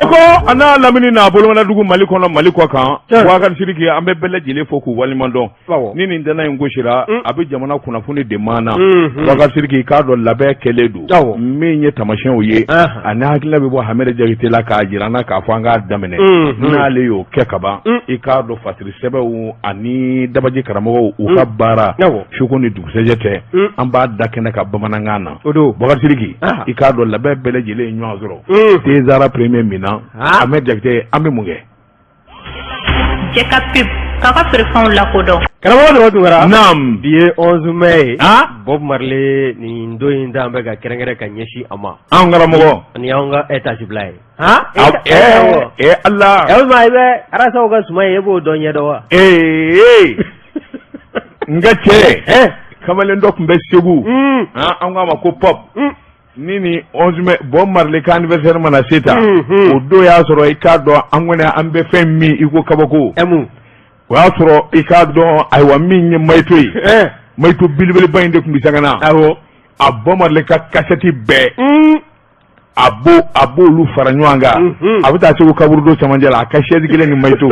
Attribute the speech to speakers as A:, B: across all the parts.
A: Bamakɔ ana lamini n'a bolomana dugu Mali kɔnɔ Mali kɔ kan Boubacar Sidiki an bɛ bɛɛ lajɛlen fo k'u waliɲuman dɔn ni nin dana in gosira a bɛ jamana kunnafoni de maana Boubacar Sidiki k'a dɔn labɛn kɛlen don min ye tamasiyɛnw ye ani hakilina bɛ bɔ Hamɛrɛ Jakite la k'a jira an na k'a fɔ an k'a daminɛ n'ale y'o kɛ kaban i k'a dɔn fatiri sɛbɛnw ani dabaji karamɔgɔw u ka baara suko ni dugusɛjɛ tɛ an b'a da kɛnɛ ka bamanankan na Boubacar Sidiki i k'a dɔn labɛn bɛɛ lajɛlen ye ɲɔgɔn sɔrɔ Tezara premier mina Hamɛrɛ Jakite an bɛ mun kɛ
B: Jɛka pep k'a ka feerefɛnw lakodɔn
C: karamɔgɔ Dɔgɔ Tunkara
A: naam
C: bi ye 11 mai Bob Marley nin don in da an bɛ ka kɛrɛnkɛrɛn ka ɲɛsin a ma
A: an karamɔgɔ
C: ani an ka étage bila ye
A: Allah
C: ma i bɛ arasaw ka suma ye e b'o dɔn ɲɛdɔn wa
A: n ka cɛ kamalen dɔ tun bɛ Segu an k'a ma ko pop ni 11 mai Bob Marley ka anniversaire mana se tan o don y'a sɔrɔ i k'a dɔn an kɔni an bɛ fɛn min i ko kabako o y'a sɔrɔ i k'a dɔn ayiwa min ye mayito ye mayito belebeleba in de tun bɛ sangana a Bob Marley ka cassette bɛɛ a b'olu fara ɲɔgɔn kan a bɛ taa Segu kaburu do cɛmancɛ la a ka chaise kelen ni mayito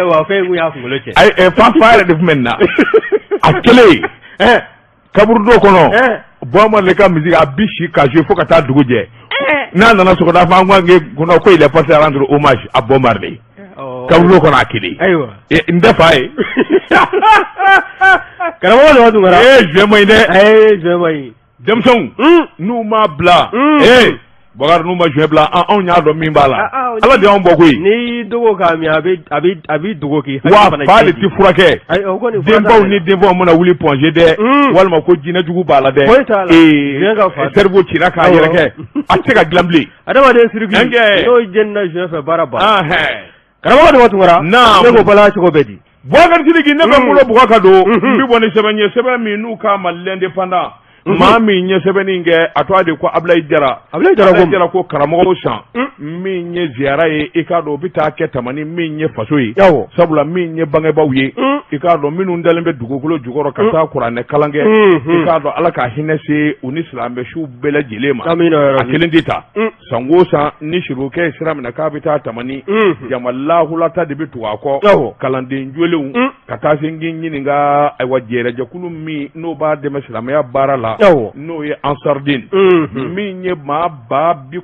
C: wa fɛn kun y'a kunkolo cɛ
A: fa yɛrɛ de tun bɛ nin na a kelen kaburu do kɔnɔ Bob Marley ka musique a bi si ka jouer fo ka taa dugu jɛ n'a nana sɔgɔmada fɛ an ko ko il est passé à rendre hommage à Bob Marley kaburu kɔnɔ a kelen n tɛ fa ye
C: karamɔgɔ Dɔgɔ Tunkara
A: jouer man ɲi dɛ
C: jouer man ɲi
A: denmisɛnw n'u ma bila Bakari n'u ma jouer bila anw y'a dɔn min b'a la Ala de y'anw bɔ koyi
C: ni dogo k'a min a bɛ dogo k'i
A: wa fa de ti furakɛ denbaw ni denbaw mana wuli pɔnze dɛ walima ko jinɛjugu b'a la dɛ cerveau cira k'a yɛrɛ kɛ a tɛ se ka dilan bilen
C: adamaden siriki n'o jɛni na jouer fɛ baara ban karamɔgɔ Dɔgɔ Tunkara ne ko bala cogo bɛ di
A: Boubacar Sidiki ne bɛ n bolo bugɔ ka don n bɛ bɔ ni sɛbɛn ye sɛbɛn min n'u k'a ma l'indépendant maa min ye sɛbɛnni kɛ a tɔgɔ de ko Ablaye Jara ko karamɔgɔ san min ye ziyara ye i k'a dɔn o bɛ taa kɛ tamani min ye faso ye sabula min ye bangebaaw ye i k'a dɔn minnu dalen bɛ dugukolo jukɔrɔ ka taa kuranɛ kalan kɛ i k'a dɔn Ala ka hinɛ se u ni silamɛsiw bɛɛ lajɛlen ma a kelen tɛ ta san o san ni sirikɛ ye sira minɛ k'a bɛ taa tamani jama lahulata de bɛ tugu a kɔ kalanden jolenw ka taa se n k'i ɲininka ayiwa jɛrɛjɛkulu min n'o b'a dɛmɛ silamɛya baara la n'o ye Ansarudine min ye maa 97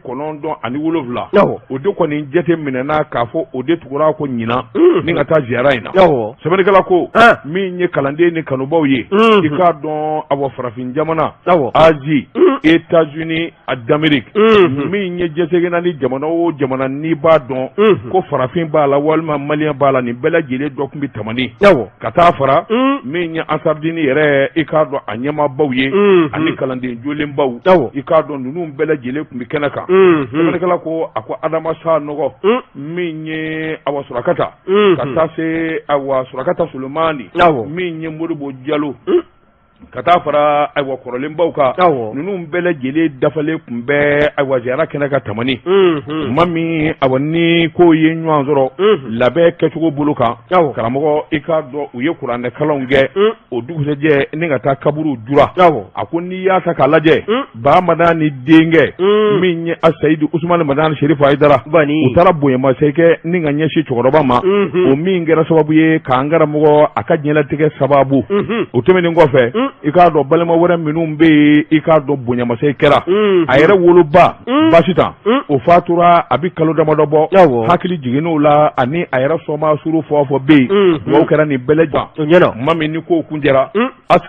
A: o de kɔni jate minɛna k'a fɔ o de tugura ko ɲina ni ka taa ziyara in na sɛbɛnnikɛla ko min ye kalanden ni kanubaw ye i k'a dɔn awa farafin jamana Asie États-Unis d'Amérique min ye jategina ni jamana o jamana n'i b'a dɔn ko farafin b'a la walima maliyɛn b'a la nin bɛɛ lajɛlen dɔ tun bɛ tamani ka taa fara min ye Ansarudine yɛrɛ i k'a dɔn a ɲɛmaabaw ye ani kalanden jolenbaw i k'a dɔn ninnu bɛɛ lajɛlen tun bɛ kɛnɛ kan sɛbɛnnikɛla ko a ko Adama Sa Nɔgɔ min ye awa Surakata ka taa se awa Surakata Solomani min ye Modibo Jalo ka taa fara ayiwa kɔrɔlenbaw kan ninnu bɛɛ lajɛlen dafalen tun bɛ ayiwa ziyara kɛnɛ ka tamani tuma min ayiwa ni ko ye ɲɔgɔn sɔrɔ labɛn kɛcogo bolo kan karamɔgɔ i k'a dɔn u ye kuranɛ kalanw kɛ o dugusɛjɛ ni ka taa kaburu jura a ko n'i y'a ta k'a lajɛ Ba Madani denkɛ min ye Sayidu Usumani Madani Sherifu Hayidara u taara bonyamasakɛ ni ka ɲɛsin cɛkɔrɔba ma o min kɛra sababu ye k'an karamɔgɔ a ka diɲɛlatigɛ sababu o tɛmɛnen kɔfɛ i k'a dɔn balima wɛrɛ minnu bɛ yen i k'a dɔn bonyamasegin kɛra a yɛrɛ woloba Basitan o fatura a bɛ kalo damadɔ bɔ hakili jiginn'o la ani a yɛrɛ sɔma suru fɔ bɛ yen dugawu kɛra nin bɛɛ lajɛlen maa min ni ko kun jɛra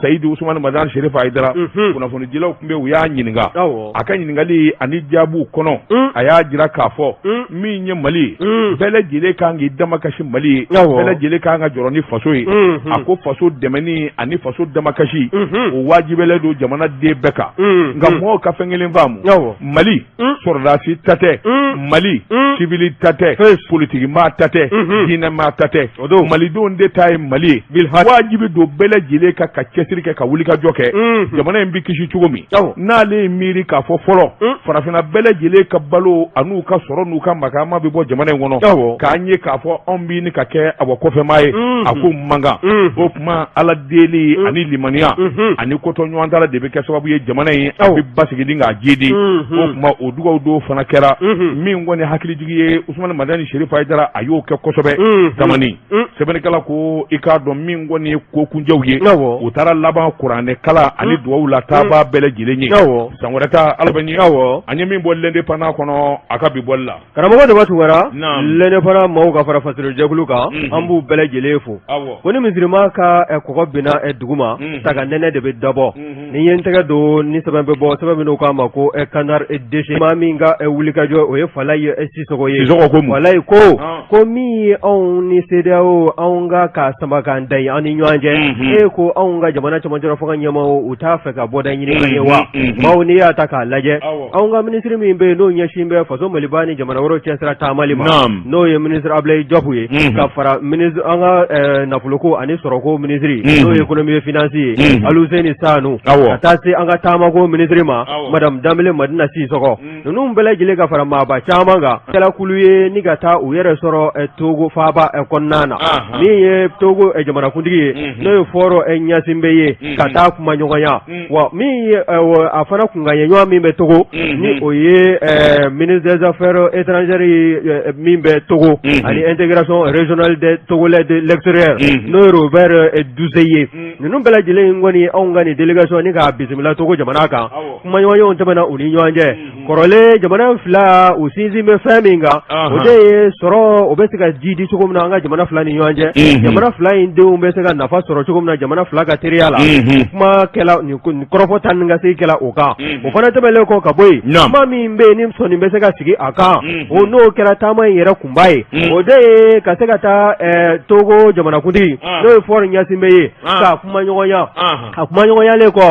A: Sayidu Usumani Madani Sherifu Hayidara kunnafonidilaw tun bɛ u y'a ɲininka a ka ɲininkali ani jaabiw kɔnɔ a y'a jira k'a fɔ min ye Mali ye bɛɛ lajɛlen kan k'i damakasi Mali ye bɛɛ lajɛlen kan ka jɔrɔ ni faso ye a ko faso dɛmɛni ani faso damakasi o wajibɛlen don jamanaden bɛɛ kan nka mɔgɔw ka fɛn kelen faamu Mali sɔrɔdasi ta tɛ Mali civil ta tɛ politikimaa ta tɛ diinɛmaa ta tɛ malidenw de ta ye Mali ye wajibi don bɛɛ lajɛlen ka cɛsiri kɛ ka wulikajɔ kɛ jamana in bɛ kisi cogo min n'ale ye miiri k'a fɔ fɔlɔ farafinna bɛɛ lajɛlen ka balo an'u ka sɔrɔ n'u ka makama bɛ bɔ jamana in kɔnɔ k'an ye k'a fɔ anw bɛ ɲini ka kɛ awa kɔfɛmaa ye a ko mankan o kuma Ala deli ani limaniya ani koto ɲɔgɔn tala de bɛ kɛ sababu ye jamana in a bɛ basigi k'a jidi o kuma o dugawu do fana kɛra min kɔni hakilijigi ye Usumani Madani Sherifa Haidara a y'o kɛ kosɛbɛ zamani sɛbɛnnikɛla ko i k'a dɔn min kɔni ye ko kunjɛw ye u taara laban kuranɛ kala ani dugawu la taaba bɛɛ lajɛlen ye san wɛrɛ ta Ala bɛ ɲɛ an ye min bɔ l'indépendant kɔnɔ a ka bi bɔli la
C: karamɔgɔ de b'a wara l'indépendant maaw ka fara fasirojɛkulu kan an b'u bɛɛ lajɛlen fo ko ni misirima ka kɔgɔ binna dugu ma saga nɛnɛ de bɛ dabɔ ni ye n tɛgɛ don ni sɛbɛn bɛ bɔ sɛbɛn minnu k'a ma ko Kanar Déché maa min ka wulikajɔ o ye Falaye Sisoko ye Falaye ko min ye anw ni CEDEAO anw ka sama k'an da ye an ni ɲɔgɔn cɛ ko anw ka jamana cɛmancɛ fanga ɲɛmaaw u t'a fɛ ka bɔda ɲini an ye wa bawo n'i y'a ta k'a lajɛ anw ka minisiri min bɛ yen n'o ɲɛsin bɛ faso Maliba ni jamana wɛrɛw cɛsira taamali ma n'o ye minisiri Ablaye Diop ye ka fara an ka nafoloko ani sɔrɔko minisiri n'o ye économie et finance ye Aluseni Sanu ka taa se an ka taamako minisiri ma Madame Dambele Madina Sisoko ninnu bɛɛ lajɛlen ka fara maaba caman kan kɛla kulu ye ni ka taa u yɛrɛ sɔrɔ Togo faaba kɔnɔna na min ye Togo jamanakuntigi ye n'o ye Foro Ɲasinbe ye ka taa kuma ɲɔgɔnya wa min ye a fana kunkanɲɛ ɲɔgɔn min bɛ Togo ni o ye ministre des affaires étrangères min bɛ Togo ani intégration régionale des Togolais de l'extérieur n'o ye Robert Duse ye ninnu bɛɛ lajɛlen kɔni anw ka nin délégation ni k'a bisimila Togo jamana kan kuma ɲɔgɔnyew tɛmɛna u ni ɲɔgɔn cɛ kɔrɔlen jamana fila u sinsin bɛ fɛn min kan o de ye sɔrɔ o bɛ se ka ji di cogo min na an ka jamana fila ni ɲɔgɔn cɛ jamana fila in denw bɛ se ka nafa sɔrɔ cogo min na jamana fila ka teriya la kuma kɛla nin kɔrɔfɔta ni ka se kɛla o kan o fana tɛmɛlen kɔ ka bɔ yen kuma min bɛ yen ni sɔnni bɛ se ka sigi a kan o n'o kɛra taama in yɛrɛ kunba ye o de ye ka se ka taa Togo jamanakuntigi n'o ye Foro Ɲasinbe ye k'a kuma ɲɔgɔnya a kuma ɲɔgɔnyalen kɔ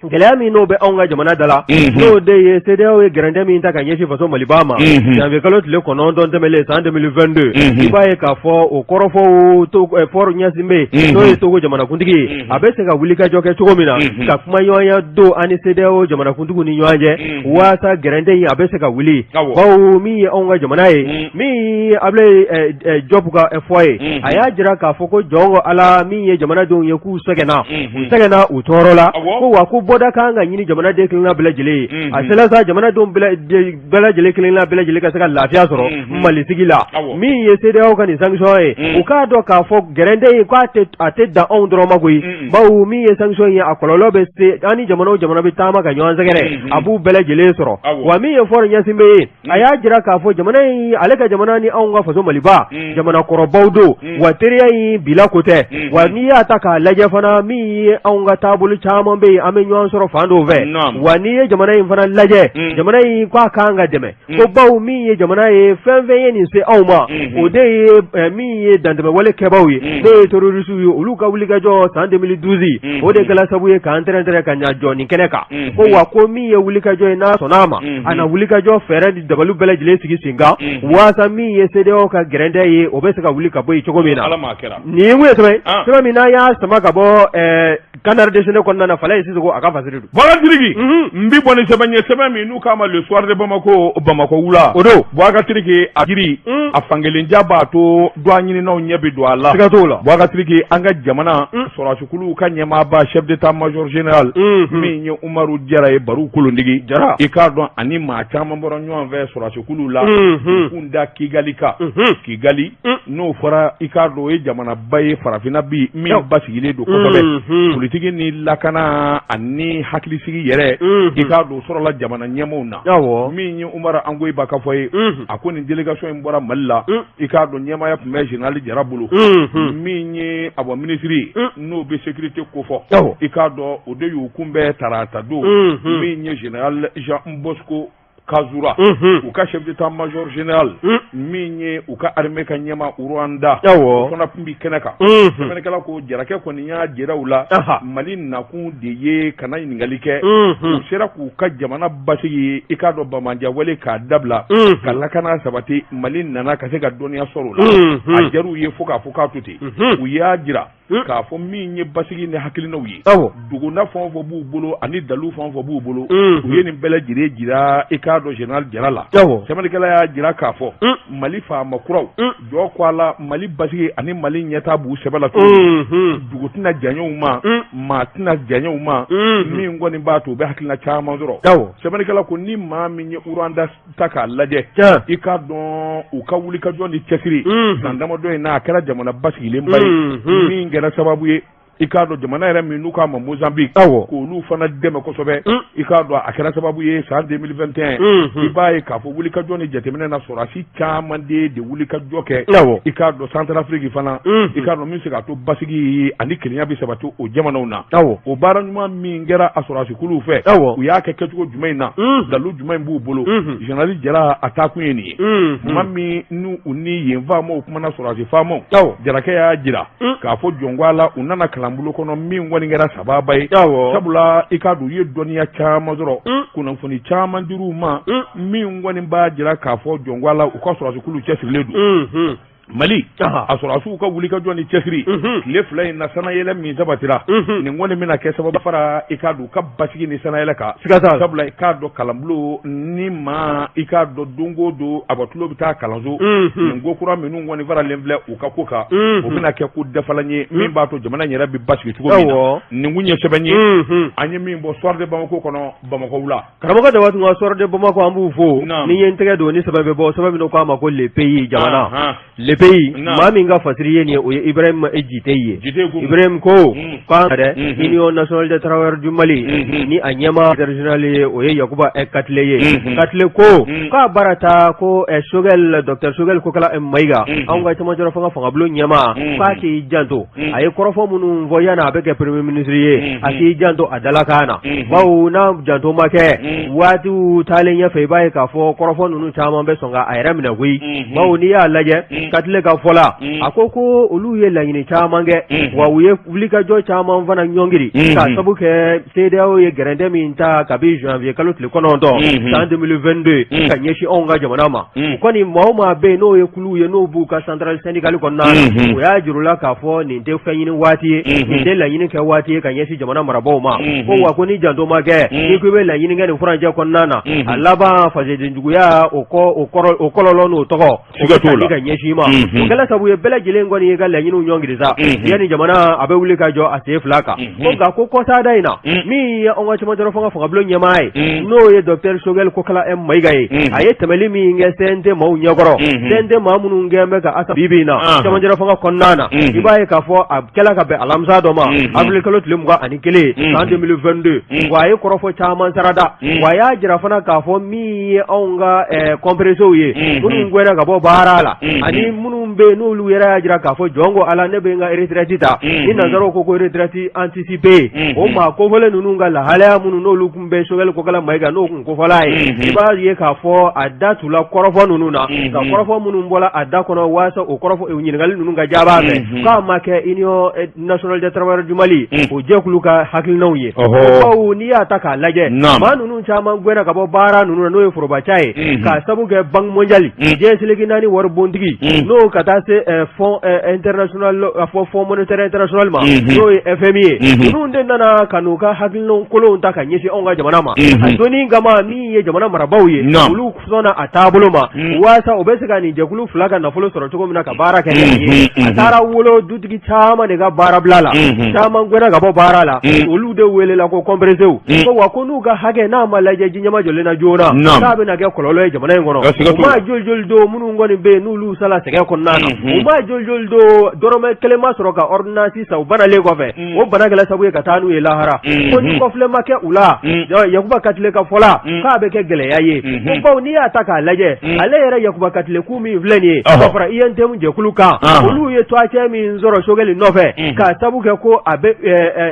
C: gɛlɛya min n'o bɛ anw ka jamana da la n'o de ye CEDEAO ye gɛrɛntɛ min ta ka ɲɛsin faso Maliba ma janvier kalo tile 9 tɛmɛlen san 2022 i b'a ye k'a fɔ o kɔrɔfɔw Foro Ɲasinbe n'o ye Togo jamanakuntigi ye a bɛ se ka wulikajɔ kɛ cogo min na ka kuma ɲɔgɔnya don ani CEDEAO jamanakuntigiw ni ɲɔgɔn cɛ waasa gɛrɛntɛ in a bɛ se ka wuli bawo min ye anw ka jamana ye min Ablaye Diop ka fɔ ye a y'a jira k'a fɔ ko jɔn Ala min ye jamanadenw ye k'u sɛgɛnna u tɔɔrɔ la ko wa ko bɔda kan ka ɲini jamanaden kelenna bɛɛ lajɛlen ye a sela sa jamanadenw bɛɛ lajɛlen kelenna bɛɛ lajɛlen ka se ka lafiya sɔrɔ Mali sigi la min ye CEDEAO ka nin sanction ye u k'a dɔn k'a fɔ gɛrɛntɛ in k'a tɛ dan anw dɔrɔn ma koyi bawo min ye sanction ye a kɔlɔlɔ bɛ se an ni jamana o jamana bɛ taama ka ɲɔgɔn sɛgɛrɛ a b'u bɛɛ lajɛlen sɔrɔ wa min ye Foro Ɲasinbe ye a y'a jira k'a fɔ jamana in ale ka jamana ni anw ka faso Maliba jamana kɔrɔbaw don wa teriya in bila ko tɛ wa n'i y'a ta k'a lajɛ fana min ye anw ka taabolo caman bɛ yen an bɛ ɲɔgɔn sɔrɔ fan dɔw fɛ wa n'i ye jamana in fana lajɛ jamana in k'a kan ka dɛmɛ ko bawo min ye jamana ye fɛn ye nin se anw ma o de ye min ye dantɛmɛwale kɛbaaw ye n'o ye terroriste ye olu ka wulikajɔ san 2012 o de kɛla sabu ye k'an tɛrɛntɛrɛ ka ɲa jɔ nin kɛnɛ kan ko wa ko min ye wulikajɔ ye n'a sɔnna a ma a na wulikajɔ fɛɛrɛ ni dabaliw bɛɛ lajɛlen sigi sen kan waasa min ye CEDEAO ka gɛrɛntɛ ye o bɛ se ka wuli ka bɔ yen cogo min na nin ye mun ye sɛbɛn min n'a y'a sama ka bɔ Kanar Déché kɔnɔna na Falaye Sisoko a ka fasiri don
A: voilà Tiriki n bi bɔ ni sɛbɛn ye sɛbɛn min n'u k'a ma le soir de Bamako wula
C: o don
A: Boubacar Tiriki a jiri a fankelenja b'a to doigt ɲininaw ɲɛ bi don a la
C: siga t'o la
A: Boubacar Tiriki an ka jamana sɔrɔdasiw ka ɲɛmaaba chef d'état major général min ye Umaru Jara ye Baru Kolondigi Jara i k'a dɔn ani maa caman bɔra ɲɔgɔn fɛ sɔrɔdasiw la kun da Kigali kan Kigali n'o fɔra i k'a dɔn o ye jamanaba ye farafinna bi min basigilen don kosɛbɛ politiki ni lakana ani hakilisigi yɛrɛ i k'a dɔn o sɔrɔla jamana ɲɛmaaw na min ye Umaru Angoyiba ka fɔ ye a ko nin délégation in bɔra Mali la i k'a dɔn ɲɛmaaya tun bɛ général Jara bolo min ye a bɔ minisiri n'o bɛ sécurité ko fɔ i k'a dɔn o de y'u kunbɛn tarata don min ye général Jean Bosco Kazura u ka chef d'état major général min ye u ka armée ka ɲɛma Rwanda o fana tun bi kɛnɛ kan sɛbɛnnikɛla ko Jarakɛ kɔni y'a jira u la Mali nakun de ye kana ɲininkali kɛ u sera k'u ka jamana basigi i k'a dɔn Bamajan wale k'a dabila ka lakana sabati Mali nana ka se ka dɔnniya sɔrɔ o la a jar'u ye fo k'a fɔ k'a to ten u y'a jira k'a fɔ min ye basigi ni hakilinaw ye duguna fɛn o fɛn b'u bolo ani dalu fɛn o fɛn b'u bolo u ye nin bɛɛ lajɛlen jira i k'a dɔn général Jara la sɛbɛnnikɛla y'a jira k'a fɔ Mali faama kuraw jɔ ko a la Mali basigi ani Mali ɲɛtaa b'u sɛbɛ la dugu tɛna janya u ma maa tɛna janya u ma min kɔni b'a to u bɛ hakilina caman sɔrɔ sɛbɛnnikɛla ko ni maa min ye Uranda ta k'a lajɛ i k'a dɔn u ka wulikajɔ ni cɛsiri san damadɔ in n'a a kɛra jamana basigilenba ye min kɛra sababu ye i k'a dɔn jamana yɛrɛ min n'u k'a ma Mozambique k'olu fana dɛmɛ kosɛbɛ i k'a dɔn a kɛra sababu ye san 2021 i b'a ye k'a fɔ wulikajɔ ni jateminɛ na sɔrɔdasi caman de wulikajɔ kɛ i k'a dɔn Centrafrique fana i k'a dɔn min se k'a to basigi ani kelenya bɛ sabati o jamanaw na o baara ɲuman min kɛra a sɔrɔdasikuluw fɛ u y'a kɛ kɛcogo jumɛn in na dalu jumɛn b'u bolo général Jara a taa kun ye nin ye tuma min n'u ni yen faamaw kumana sɔrɔdasi faamaw Jarakɛ y'a jira k'a fɔ jɔnko a la u nana kalan bolo kɔnɔ min kɔni kɛra sababa ye sabula i k'a dɔn u ye dɔnniya caman sɔrɔ kunnafoni caman dir'u ma min kɔni b'a jira k'a fɔ jɔnko a la u ka sɔrɔdasikuluw cɛsirilen don Mali a sɔrɔdasiw ka wulikajɔ ni cɛsiri tile 2 in na sanayɛlɛ min sabatira nin kɔni bɛna kɛ sababu fara i k'a dɔn u ka basigi ni sanayɛlɛ kan sabula i k'a dɔn kalanbulon ni maa i k'a dɔn don o don a batulo bɛ taa kalanso nin ko kura minnu kɔni faralen filɛ u ka ko kan o bɛna kɛ ko dafalan ye min b'a to jamana yɛrɛ bɛ basigi cogo min na nin kun ye sɛbɛn ye an ye min bɔ soir de Bamako kɔnɔ Bamako la
C: karamɔgɔ Dawatu ka soir de Bamako an b'u fo ni ye n tɛgɛ don ni sɛbɛn bɛ bɔ sɛbɛn min k'a ma ko le pays jamana pays maa min ka fasiri ye nin ye o ye Ibrahim Jite ye Ibrahim ko k'an dɛ Union nationale des travailleurs du Mali ni a ɲɛma régional ye o ye Yakuba Katile ye Katile ko k'a baara ta ko Sogɛl Dr Sogɛl Kokala Mayiga anw ka cɛmancɛ fangabulon ɲɛma k'a k'i janto a ye kɔrɔfɔ minnu fɔ yan'a bɛ kɛ premier ministre ye a k'i janto a dalakan na bawo n'a janto ma kɛ waatiw taalen ɲɛfɛ i b'a ye k'a fɔ kɔrɔfɔ ninnu caman bɛ sɔn ka a yɛrɛ minɛ koyi bawo n'i y'a lajɛ Katile ka fɔla a ko olu ye laɲini caman kɛ wa u ye wulikajɔ caman fana ɲɔngiri k'a sabu kɛ CEDEAO ye gɛrɛntɛ min ta kabi janvier kalo tile 9 san 2022 ka ɲɛsin anw ka jamana ma u kɔni maa o maa bɛ yen n'o ye kuluw ye n'o b'u ka centrale syndicale kɔnɔna na o y'a jir'u la k'a fɔ nin tɛ fɛn ɲini waati ye nin tɛ laɲini kɛ waati ye ka ɲɛsin jamana marabaaw ma ko wa ko ni janto ma kɛ n'i ko i bɛ laɲini kɛ nin furancɛ kɔnɔna na a laban fasodenjuguya o kɔlɔlɔ n'o tɔgɔ o bɛ tali ka ɲɛsin ma o kɛla sabu ye bɛɛ lajɛlen kɔni ye ka laɲiniw ɲɔngiri sa yanni jamana a bɛ wuli ka jɔ a sen 2 kan ko nka ko kɔsada in na min ye anw ka cɛmancɛ fanga fangabulon ɲɛmaa ye n'o ye Dr Sogɛl Kokala Mayiga ye a ye tɛmɛli min kɛ CNT maaw ɲɛkɔrɔ CNT maa minnu kɛn bɛ ka asa bibi in na cɛmancɛ fanga kɔnɔna na i b'a ye k'a fɔ a kɛla ka bɛn alamisa dɔ ma avril kalo tile 21 san 2022 wa a ye kɔrɔfɔ caman sarada wa a y'a jira fana k'a fɔ min ye anw ka comprésow ye minnu gɛnna ka bɔ baara la ani minnu bɛ n'olu yɛrɛ y'a jira k'a fɔ jɔn ko ala ne bɛ n ka retraite ta ni nanzaraw ko retraite anticipée o maa kofɔlen ninnu ka lahalaya minnu n'olu tun bɛ Sogɛl Kokala Mayiga n'o tun kofɔla ye i b'a ye k'a fɔ a da tula kɔrɔfɔ ninnu na ka kɔrɔfɔ minnu bɔla a da kɔnɔ waasa o kɔrɔfɔ ɲininkali ninnu ka jaabi fɛ k'a ma kɛ Union nationale des travailleurs du Mali o jɛkulu ka hakilinaw ye bawo n'i y'a ta k'a lajɛ maa ninnu caman gɛnna ka bɔ baara ninnu na n'o ye forobaca ye k'a sabu kɛ Banque mondiale diɲɛ seleki naani waribontigi n'o ka taa se fond international a fɔ fond monétaire international ma n'o ye FMI ye ninnu de nana ka n'u ka hakilinaw kolonw ta ka ɲɛsin anw ka jamana ma a donni kama min ye jamana marabaaw ye olu sɔnna a taabolo ma waasa o bɛ se ka nin jɛkulu 2 ka nafolo sɔrɔ cogo min na ka baara kɛ nin ye a taara wolo dutigi caman de ka baara bila la caman gɛnna ka bɔ baara la olu de welela ko compresew ko wa ko n'u ka hakɛ n'a ma lajɛ ji ɲɛma jɔlen na joona k'a bɛna kɛ kɔlɔlɔ ye jamana in kɔnɔ u ma joli don minnu kɔni bɛ yen n'olu sala sɛgɛn kɔnɔna na u ma joli don dɔrɔmɛ 1 ma sɔrɔ ka ordonnance san u banalen kɔfɛ o bana kɛla sabu ye ka taa n'u ye lahara ko ni kɔfilɛ ma kɛ u la Yakuba Katile ka fɔla k'a bɛ kɛ gɛlɛya ye ko bawo n'i y'a ta k'a lajɛ ale yɛrɛ Yakuba Katile ku min filɛ nin ye ka fara INTM jɛkulu kan olu ye toicɛ min sɔrɔ Sogɛl nɔfɛ k'a sabu kɛ ko a bɛ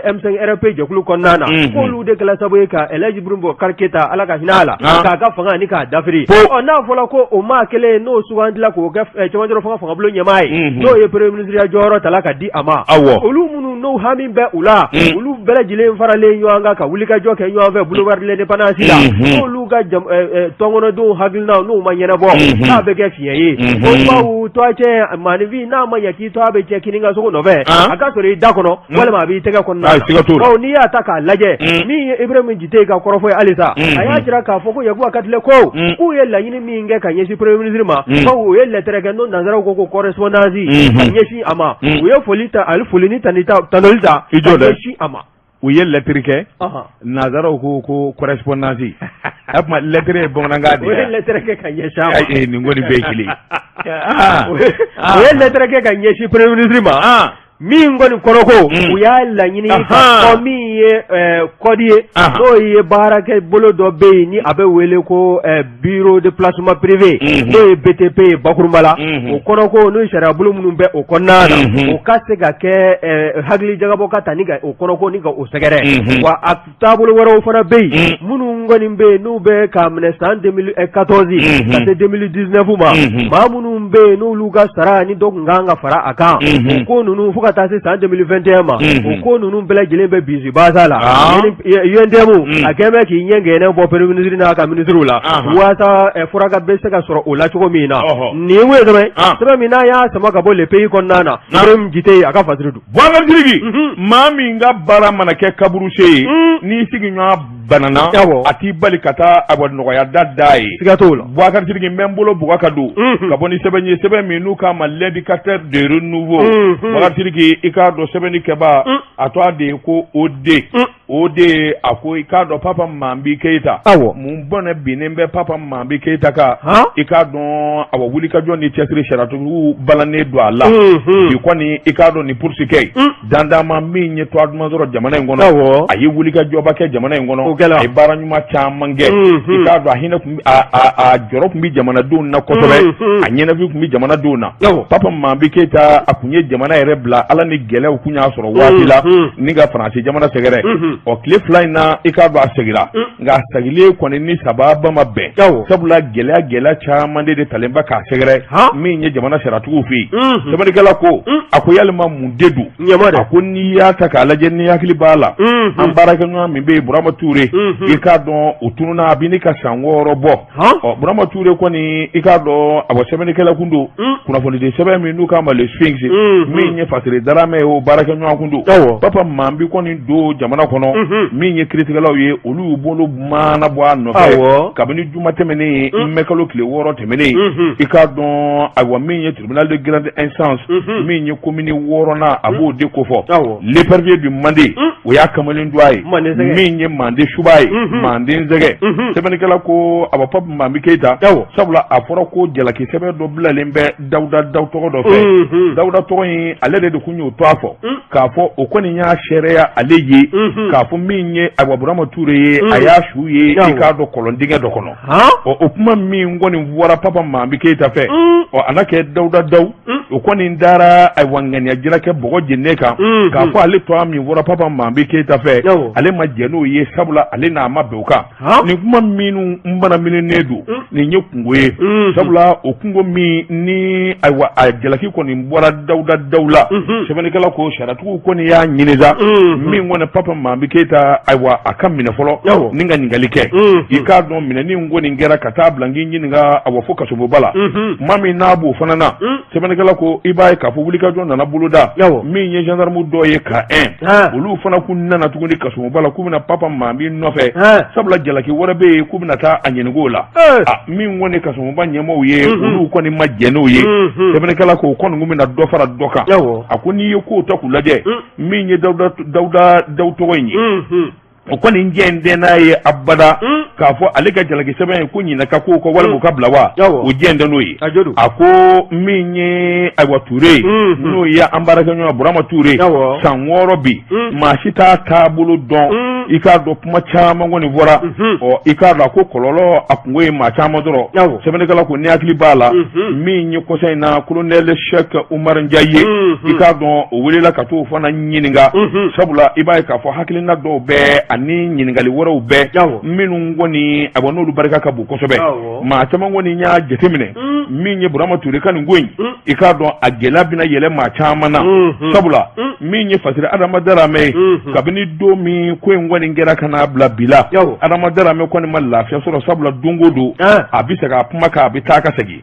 C: M5 RP jɛkulu kɔnɔna na k'olu de kɛla sabu ye ka Elhaji Ibrahim Boubacar Keita Ala ka hinɛ a la k'a ka fanga ni k'a dafiri n'a fɔla ko o maa kelen n'o sugandila k'o kɛ cɛmancɛ fanga fangabulon ɲɛmaa ye n'o ye premier ministre ya jɔyɔrɔ tala ka di a ma olu minnu n'u hami bɛ u la olu bɛɛ lajɛlen faralen ɲɔgɔn kan ka wuli ka jɔ kɛ ɲɔgɔn fɛ boulevard de l'indépendance la n'olu ka tɔnkɔnɔdenw hakilina n'u ma ɲɛnabɔ n'a bɛ kɛ fiɲɛ ye ko bawu tɔ cɛ maanifin n'a ma ɲɛ k'i tɔ bɛ cɛ kini ka sogo nɔfɛ a ka sɔrɔ i da kɔnɔ walima a b'i tɛgɛ kɔnɔna n'i y'a ta k'a lajɛ min ye Ibrahima Jite ka kɔrɔfɔ ye halisa a y'a jira k'a fɔ ko Yakuba Katile ko k'u ye laɲini min kɛ ka ɲɛsin premier ministre ma bawo u ye lettre kɛ n'o nanzaraw ko correspondance ka ɲɛsin a ma u ye foli ta ali foli ni tanoli ta ka ɲɛsin a ma
A: u ye lettre kɛ nanzaraw ko correspondance a tuma lettre ye bamanankan de ye
C: u ye lettre kɛ ka ɲɛsin a ma
A: nin kɔni bɛɛ ye kelen
C: u ye lettre kɛ ka ɲɛsin premier ministre ma min kɔni kɔrɔ ko u y'a laɲini ka min ye kɔdi ye n'o ye baarakɛ bolo dɔ bɛ yen ni a bɛ wele ko bureau de placement privé n'o ye BTP ye bakurunba la o kɔrɔ ko n'o sariya bolo minnu bɛ o kɔnɔna na o ka se ka kɛ hakili jagabɔ ka ta ni ka o kɔrɔ ko ni ka o sɛgɛrɛ wa a taabolo wɛrɛw fana bɛ yen minnu kɔni bɛ yen n'u bɛ ka minɛ san 2014 ka se 2019 ma maa minnu bɛ yen n'olu ka sara ni dɔ tun kan ka fara a kan o ko ninnu fo ka taa se san 2021 ma o ko ninnu bɛɛ lajɛlen bɛ bisi baasa la UNTM a kɛn bɛ k'i ɲɛ gɛnɛ bɔ premier ministre n'a ka ministre la waasa furaka bɛ se ka sɔrɔ o la cogo min na nin ye mun ye sɛbɛn min n'a y'a sama ka bɔ le pays kɔnɔna na Ibrahima Jite a ka fasiri don
A: Boubacar Sidiki maa min ka baara mana kɛ kaburuse ye n'i sigiɲɔgɔn banana a t'i bali ka taa a nɔgɔya da ye
C: siga t'o la
A: Boubacar Sidiki n bɛ n bolo Boubacar don ka bɔ ni sɛbɛn ye sɛbɛn min n'u k'a ma l'indicateur de renouveau Boubacar Sidiki i k'a dɔn sɛbɛnni kɛba a to a de ye ko o de a ko i k'a dɔn Papa Mambi Keita mun bɔnɛ binnen bɛ Papa Mambi Keita kan i k'a dɔn a wulikajɔ ni cɛsiri sariyatigiw balannen don a la bi kɔni i k'a dɔn ni poursuit dandama min ye tɔgɔ duman sɔrɔ jamana in kɔnɔ a ye wulikajɔba kɛ jamana in kɔnɔ a ye baara ɲuman caman kɛ i k'a dɔn a hinɛ kun a jɔrɔ kun bi jamanadenw na kosɛbɛ a ɲɛnafin kun bi jamanadenw na Papa Mambi Keita a kun ye jamana yɛrɛ bila ala ni gɛlɛyaw kun y'a sɔrɔ waati la ni ka Faransi jamana sɛgɛrɛ tile fila in na i k'a dɔn a segira nka a segilen kɔni ni sababa ma bɛn sabula gɛlɛya caman de talen ba k'a sɛgɛrɛ min ye jamana sariyatigiw fɛ yen sɛbɛnnikɛla ko a ko yalima mun de don a ko n'i y'a ta k'a lajɛ ni hakili b'a la an baarakɛɲɔgɔn min bɛ yen Burama Ture i k'a dɔn o tununa a bɛ ni ka san 6 bɔ Burama Ture kɔni i k'a dɔn a bɔ sɛbɛnnikɛla kun don kunnafonidi sɛbɛn min n'u k'a ma le Sphinx min ye Fasiri Darame ye o baarakɛɲɔgɔn kun don Papa Mambi kɔni don jamana kɔnɔ min ye kiiritigɛlaw ye olu y'u bolo maana bɔ a nɔfɛ kabini juma tɛmɛnen mɛ kalo tile 6 tɛmɛnen i k'a dɔn ayiwa min ye tribunal de grande instance min ye commune 6nan a b'o de kofɔ l'épervier du Mande o y'a kamalen do a ye min ye Mande Suba ye Mande Nzɛgɛ sɛbɛnnikɛla ko a bɛ Papa Mambi Keita sabula a fɔra ko jalaki sɛbɛn dɔ bilalen bɛ Dawuda tɔgɔ dɔ fɛ Dawuda tɔgɔ in ale de kun y'o to a fɔ k'a fɔ o kɔni y'a sariya ale ye k'a fɔ min ye ayiwa Burama Ture ye a y'a su ye i k'a dɔn kɔlɔn dingɛ dɔ kɔnɔ o kuma min kɔni fɔra Papa Mambi Keita fɛ a na kɛ Dawuda Daw o kɔni dara ayiwa ŋaniya jira kɛ bɔgɔ jenne kan k'a fɔ ale tɔ min fɔra Papa Mambi Keita fɛ ale ma jɛ n'o ye sabula ale n'a ma bɛn o kan nin kuma minnu n bana mininen don nin ye kungo ye sabula o kungo min ni ayiwa a jalaki kɔni bɔra Dawuda Daw la sɛbɛnnikɛla ko sariyatigiw kɔni y'a ɲininka min kɔni Papa Mambi Keita ayiwa a ka minɛ fɔlɔ ni ka ɲininkali kɛ i k'a dɔn minɛni kɔni kɛra ka taa bila n k'i ɲininka awa fo kasoboba la maa min n'a b'o fana na sɛbɛnnikɛla ko i b'a ye k'a fɔ wulikajɔ nana boloda min ye gendarme dɔ ye ka olu fana kun nana tuguni kasoboba la k'u bɛna Papa Mambi nɔfɛ sabula jalaki wɛrɛ bɛ yen k'u bɛna taa a ɲininka o la min kɔni kasoboba ɲɛmɔgɔw ye olu kɔni ma jɛ n'o ye sɛbɛnnikɛla ko o kɔni kun bɛna dɔ fara dɔ kan a ko n'i ye kow ta k'u lajɛ min ye Dawuda Daw tɔgɔ in ye o kɔni n jɛ n den n'a ye abada k'a fɔ ale ka jalaki sɛbɛn ye ko ɲinaka ko ka walima ka bila wa o jɛ n den n'o ye a ko min ye ayiwa Ture n'o ye an baarakɛɲɔgɔn Burama Ture san 6 bi maa si t'a taabolo dɔn i k'a dɔn kuma caman kɔni fɔra i k'a dɔn a ko kɔlɔlɔ a kungo ye maa caman dɔrɔn sɛbɛnnikɛla ko ni hakili b'a la min ye kɔsa in na colonel Cheikh Umar Njaye i k'a dɔn o welela ka t'o fana ɲininka sabula i b'a ye k'a fɔ hakilina dɔw bɛɛ ani ɲininkali wɛrɛw bɛɛ minnu kɔni a n'olu barika ka bon kosɛbɛ maa caman kɔni y'a jateminɛ min ye Burama Ture ka nin ko in i k'a dɔn a gɛlɛya bɛna yɛlɛ maa caman na sabula min ye fasiri Adama Darame kabini don min ko in kɔni kɛra kana bila bila Adama Darame kɔni ma lafiya sɔrɔ sabula dongo don a bɛ se ka kuma k'a bɛ taa ka segin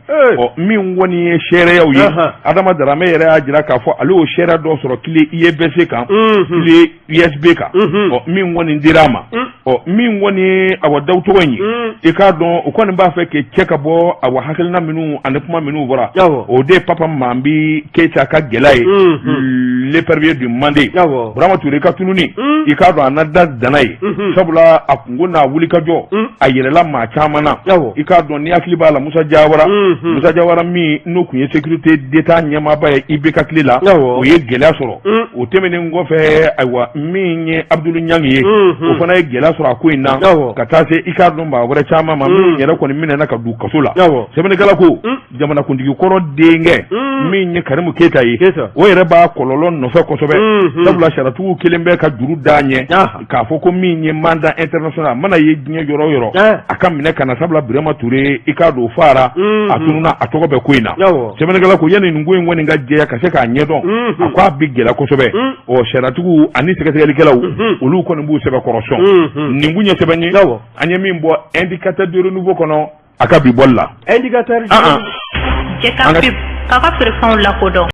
A: min kɔni ye seereyaw ye Adama Darame yɛrɛ y'a jira k'a fɔ ale y'o seereya dɔ sɔrɔ kile IEBC kan kile USB kan min kɔni dira a ma min kɔni a wa daw tɔgɔ in ye i k'a dɔn o kɔni b'a fɛ k'e cɛ ka bɔ a wa hakilina minnu ani kuma minnu bɔra o de Papa Mambi Keita ka gɛlɛya ye l'épervier du Mandé Burama Ture ka tununi i k'a dɔn a na da dana ye sabula a kungo n'a wuli ka jɔ a yɛlɛla maa caman na i k'a dɔn ni hakili b'a la Musa Jawara min n'o kun ye sécurité d'état ɲɛmaaba ye IBK tile la o ye gɛlɛya sɔrɔ o tɛmɛnen kɔfɛ ayiwa min ye Abdul Niang ye o fana ye gɛlɛya sɔrɔ a ko in na ka taa se i k'a dɔn maa wɛrɛ caman ma min yɛrɛ kɔni minɛna ka du kaso la sɛbɛnnikɛla ko jamanakuntigi kɔrɔ denkɛ min ye Karimu Keita ye o yɛrɛ b'a kɔlɔlɔ nɔfɛ kosɛbɛ sabula saratigiw kelen bɛ ka juru d'a ɲɛ k'a fɔ ko min ye mandat international mana ye diɲɛ yɔrɔ yɔrɔ a ka minɛ kana sabula Burama Ture i k'a dɔn fara a tununa a tɔgɔ bɛ ko in na sɛbɛnnikɛla ko yanni nin ko in kɔni ka jɛya ka se k'a ɲɛdɔn a ko a bɛ gɛlɛya kosɛbɛ saratigiw ani sɛgɛsɛgɛlikɛlaw olu kɔni b'u sɛbɛ kɔrɔsɔn nin kun ye sɛbɛn ye an ye min bɔ indicateur de renouveau kɔnɔ a ka bi bɔli la
B: indicateur k'a ka feerefɛnw lakodɔn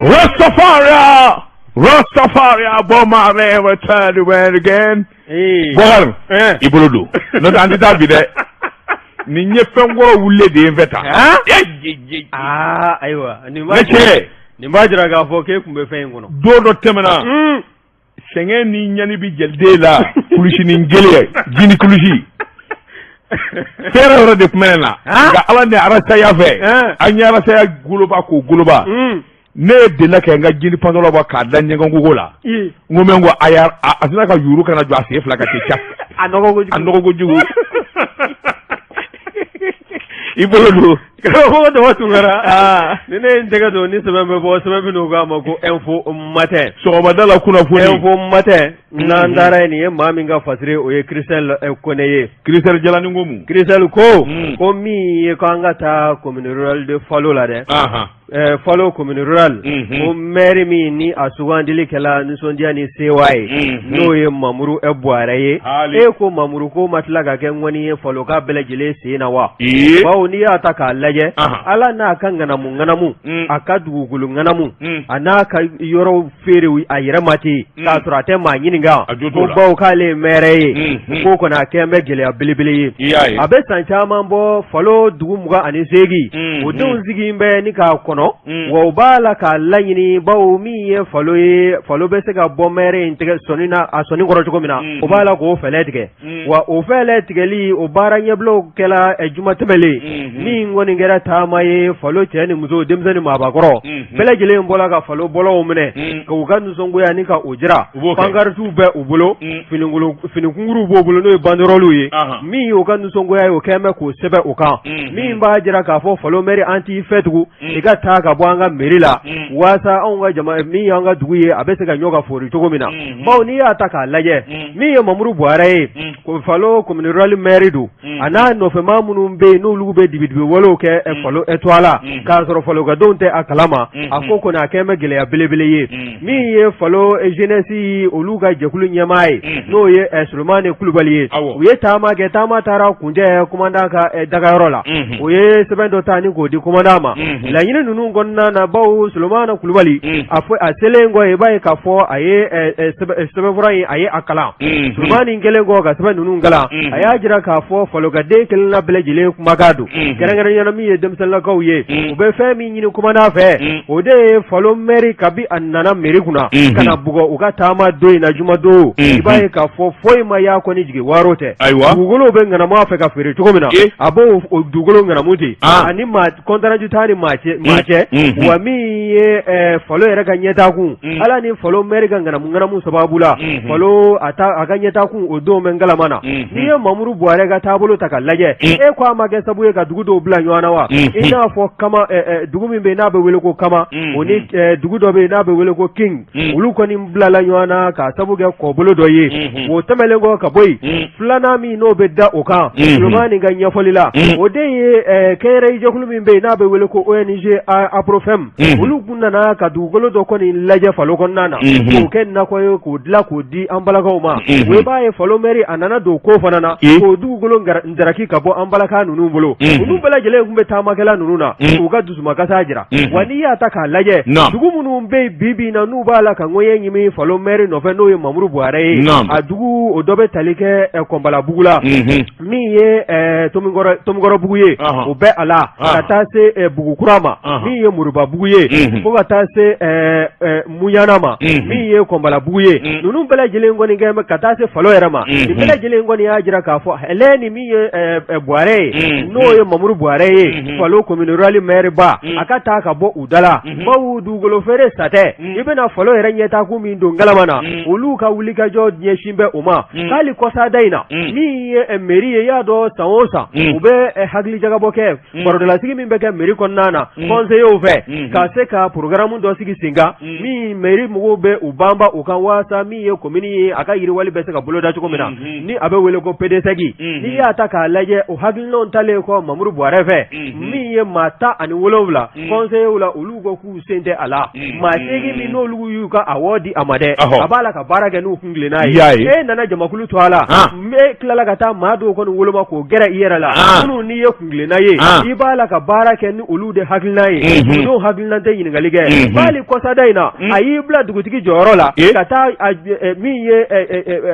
A: Rastafaria bomare return when again bogar ibuludu no andi dabide ni nyefengo wulle de inveta
C: aiwa ni majira ga foke kumbe fengo no
A: do temena senge ni nyani bi jelde la kulushi ni ngele jini kulushi fera de kumena ga alande arasa ya fe anyara sa guluba ko guluba ne de la ka nga jini pandolo ba ka dan nga ngugola ngomengo ayar asina ka yuru kana jo ase fla ka techa anogo jugu ibolo
C: ko do watungara nene ndega do ni sabambe bo sabambe no ga mako info matin
A: so badala kuna foni
C: info matin na ndara ni mami nga fasire o ye Christel koneye
A: Christel jalani ngomu
C: Christel ko mi ko ngata commune rural de Falo la de Falo commune rural o maire mi ni asugandili kala ni sondia ni CY no ye mamuru ebwaraye ko mamuru ko matlaga ken woni ye Falo ka belejele sina wa bawo ni ataka laje ala na kan ngana mu akadu gulu ngana mu anaka yoro fere ayira mati ka turate ma nyininga ko bawo kale mere ko na kembe gele abilibili abe sancha mambo Falo dugumuga ani segi odun zigi mbe ni ka kono wo bala ka lanyini bawo mi ye Falo be se ka bo mere intege sonina asoni goro choko mina o bala ko feletige wa o feletigeli o bara nyeblo kela ejumatemele ni ngoni ngera tamaye Falo cheni muzo demzani mabagoro belegele mbola ka Falo bolo umene ko ganu songo ya nika ojira pangartu be ubulo fininguru bobulo no bandrolu yi mi o ganu songo ya o keme ko sebe oka mi mba jira ka fo Falo meri anti fetugu iga ta ka bwanga merila wasa onga jama mi yanga duguye abese ka nyoga fori togomina bawo ni ataka laje mi yo mamuru bware ko Falo commune rural meridu ana no fe mamunu be no lugube dibidibe wolo ke Falo etwala ka soro Falo ga donte akalama akoko na keme gele ya belebele ye mi ye Falo jeunesse oluga jekulu nyamai no ye Sulmane Kulubali ye ye tama ge tama tara kunje komanda ka daga yorola o ye sebendo tani go di komanda ma la yine nunu gonna na bawo Sulmane Kulubali afo aselengo e bai ka fo aye sebevrai aye akala Sulmane ngelengo ga sebendo nunu ngala aya jira ka fo Falo ga de kelna belejile kumagadu gerengere yana mi ye demsala kauye o be fe mi nyini komanda fe o de Falo meri kabi annana meri kuna kana bugo uga tama doi na juma do ibaye ka fo foi ma ya ko ni jige warote dugolo be ngana ma fe ka fere to mina abo dugolo ngana muti ani ma kontara jutani mache wa mi ye Falo era ganyeta ku ala ni Falo meri ngana mu sababula Falo ata aganyeta ku odo mengala mana ni ye mamuru buare ga tabolo takalaje kwa mage sabuye ga dugudo bla nywana wa ina fo kama dugumi be na be wele ko kama oni dugudo be na be wele ko king ulu ko ni bla la nywana ka sabuge ko bolo doye wo temelengo ka boy flana mi no be da oka romani ga nyafolila ode ye kere jokulu mi be na be wele ko ONG aprofem ulu kunna na ka dugolo do ko ni laje Falo kon nana ko ken na ko dla ko di ambala ka uma we ba ye Falo meri anana do ko fanana ko dugolo ndaraki ka bo ambala ka nunu bolo nunu bala jele kumbe tamakela nunu na ko ga dusuma ka sajira wani ya taka laje dugu munu be bibi na nu bala ka ngoye nyimi Falo meri no fe no ye mamuru buare adugu odobe talike kombala bugula mi ye tomgoro buguye obe ala katase bugu kurama mi ye muruba buguye ko katase muyanama mi ye kombala buguye nunu bela jele ngoni ngeme katase Falo erama bela jele ngoni ya jira ka fo heleni mi ye buare no ye mamuru buare ye Falo commune rural maire ba akata ka bo udala bawu dugolo fere sate ibena Falo era nyeta ku mi ndo ngalamana ulu ka wulika jo nye shimbe uma kali kosa daina mi ye meri ya do saosa ube hagli jaga boke baro la sigi mi beke meri konnana conseiller fe ka se ka programme do sigi singa mi meri mugo be ubamba ukan wasa mi ye komini aka yiri wali be se ka bolo da chuko mina ni abe wele ko PDC gi ni ya ta ka laje o hagli non tale ko mamuru buare fe min ye maa 17 conseiller la olu ko k'u sen tɛ a la maa 8 min n'olu y'u ka award di a ma dɛ a b'a la ka baara kɛ n'u kun tilenna ye e nana jamakulu to a la e tilala ka taa maa dɔw kɔni woloma k'o gɛrɛ i yɛrɛ la minnu n'i ye kun tilenna ye i b'a la ka baara kɛ ni olu de hakilina ye n'o hakilina tɛ ɲininkali kɛ bali kɔsada in na a y'i bila dugutigi jɔyɔrɔ la ka taa min ye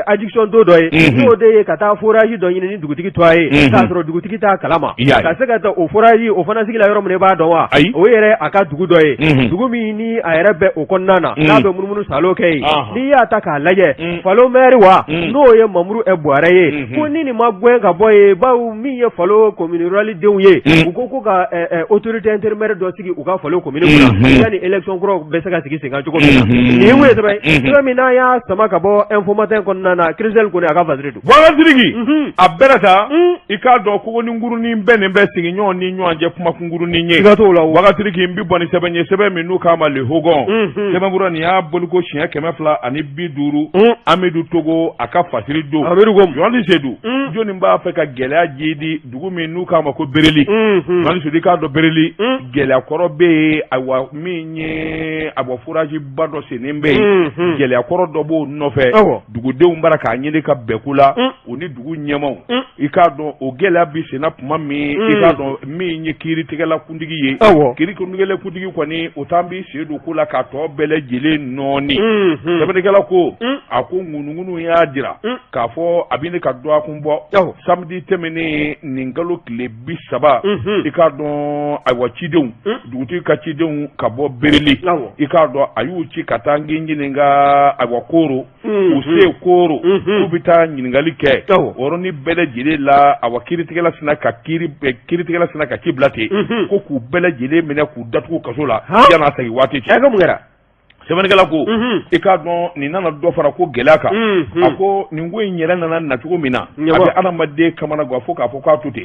C: addiction dɔ ye n'o de ye ka taa forage dɔ ɲini ni dugutigi to a ye k'a sɔrɔ dugutigi t'a kalama ka se ka taa o forage o fana sigila yɔrɔ min i b'a dɔn wa o yɛrɛ a ka dugu dɔ ye dugu min ni a yɛrɛ bɛ o kɔnɔna na n'a bɛ munumunu salo kɛ ye n'i y'a ta k'a lajɛ Falo maire wa n'o ye Mamuru Buhari ye ko ni nin ma gɛn ka bɔ ye bawo min ye Falo commune rurale denw ye u ko ka autorité intermédiaire dɔ sigi u ka Falo commune kɔnɔ yani élection kɔrɔ bɛ se ka sigi sen kan cogo min na nin ye wele sɛbɛn min n'a y'a sama ka bɔ info matin kɔnɔna na Christelle Kone a ka fasiri don
A: Wagasirigi a bɛɛ ta i k'a dɔn ko ni ngurunin bɛɛ nin bɛ sigi ɲɔgɔn ni ɲɔgɔn cɛ kuma kungurunin ye
C: siga t'o la
A: Wagasirigi n bi bɔ ni sɛbɛn ye sɛbɛn min n'u k'a ma le hogon sɛbɛnbura nin y'a boliko siɲɛ 250 Amidu Togo a ka fasiri don Yohani Seydou joni b'a fɛ ka gɛlɛya jidi dugu min n'u k'a ma ko Bereli Yohani Seydou k'a dɔn Bereli gɛlɛya kɔrɔ bɛ yen awa min ye a bɔ foraji ba dɔ sennen bɛ yen gɛlɛya kɔrɔ dɔ b'o nɔfɛ dugudenw bara k'a ɲini ka bɛɛku la o ni dugu ɲɛmaw i k'a dɔn o gɛlɛya bi senna tuma min i k'a dɔn min ye kiiritigɛla kuntigi ye kiiritigɛla kuntigi kɔni o t'an bi Seydou ko la k'a tɔ bɛɛ lajɛlen nɔɔni sɛbɛnnikɛla ko a ko ŋunuŋunu y'a jira k'a fɔ a bɛ ne ka dɔ a kun bɔ samedi tɛmɛnen nin kalo tile 30 i k'a dɔn ayiwa cidenw dugutigi ka cidenw ka bɔ Bereli i k'a dɔn a y'u ci ka taa n ɲininka ayiwa Koro u se Koro k'u bɛ taa ɲininkali kɛ o yɔrɔnin bɛɛ lajɛlen la ayiwa kiiritigɛla sina ka ci bila ten ko k'u bɛɛ lajɛlen minɛ k'u datugu kaso la yan'a segin waati cɛ. Sɛbɛnnikɛla ko i k'a dɔn nin nana dɔ fara ko gɛlɛya kan a ko nin ko in yɛrɛ nana nacogo min na a bɛ adamaden kamana gan fo k'a fɔ k'a to ten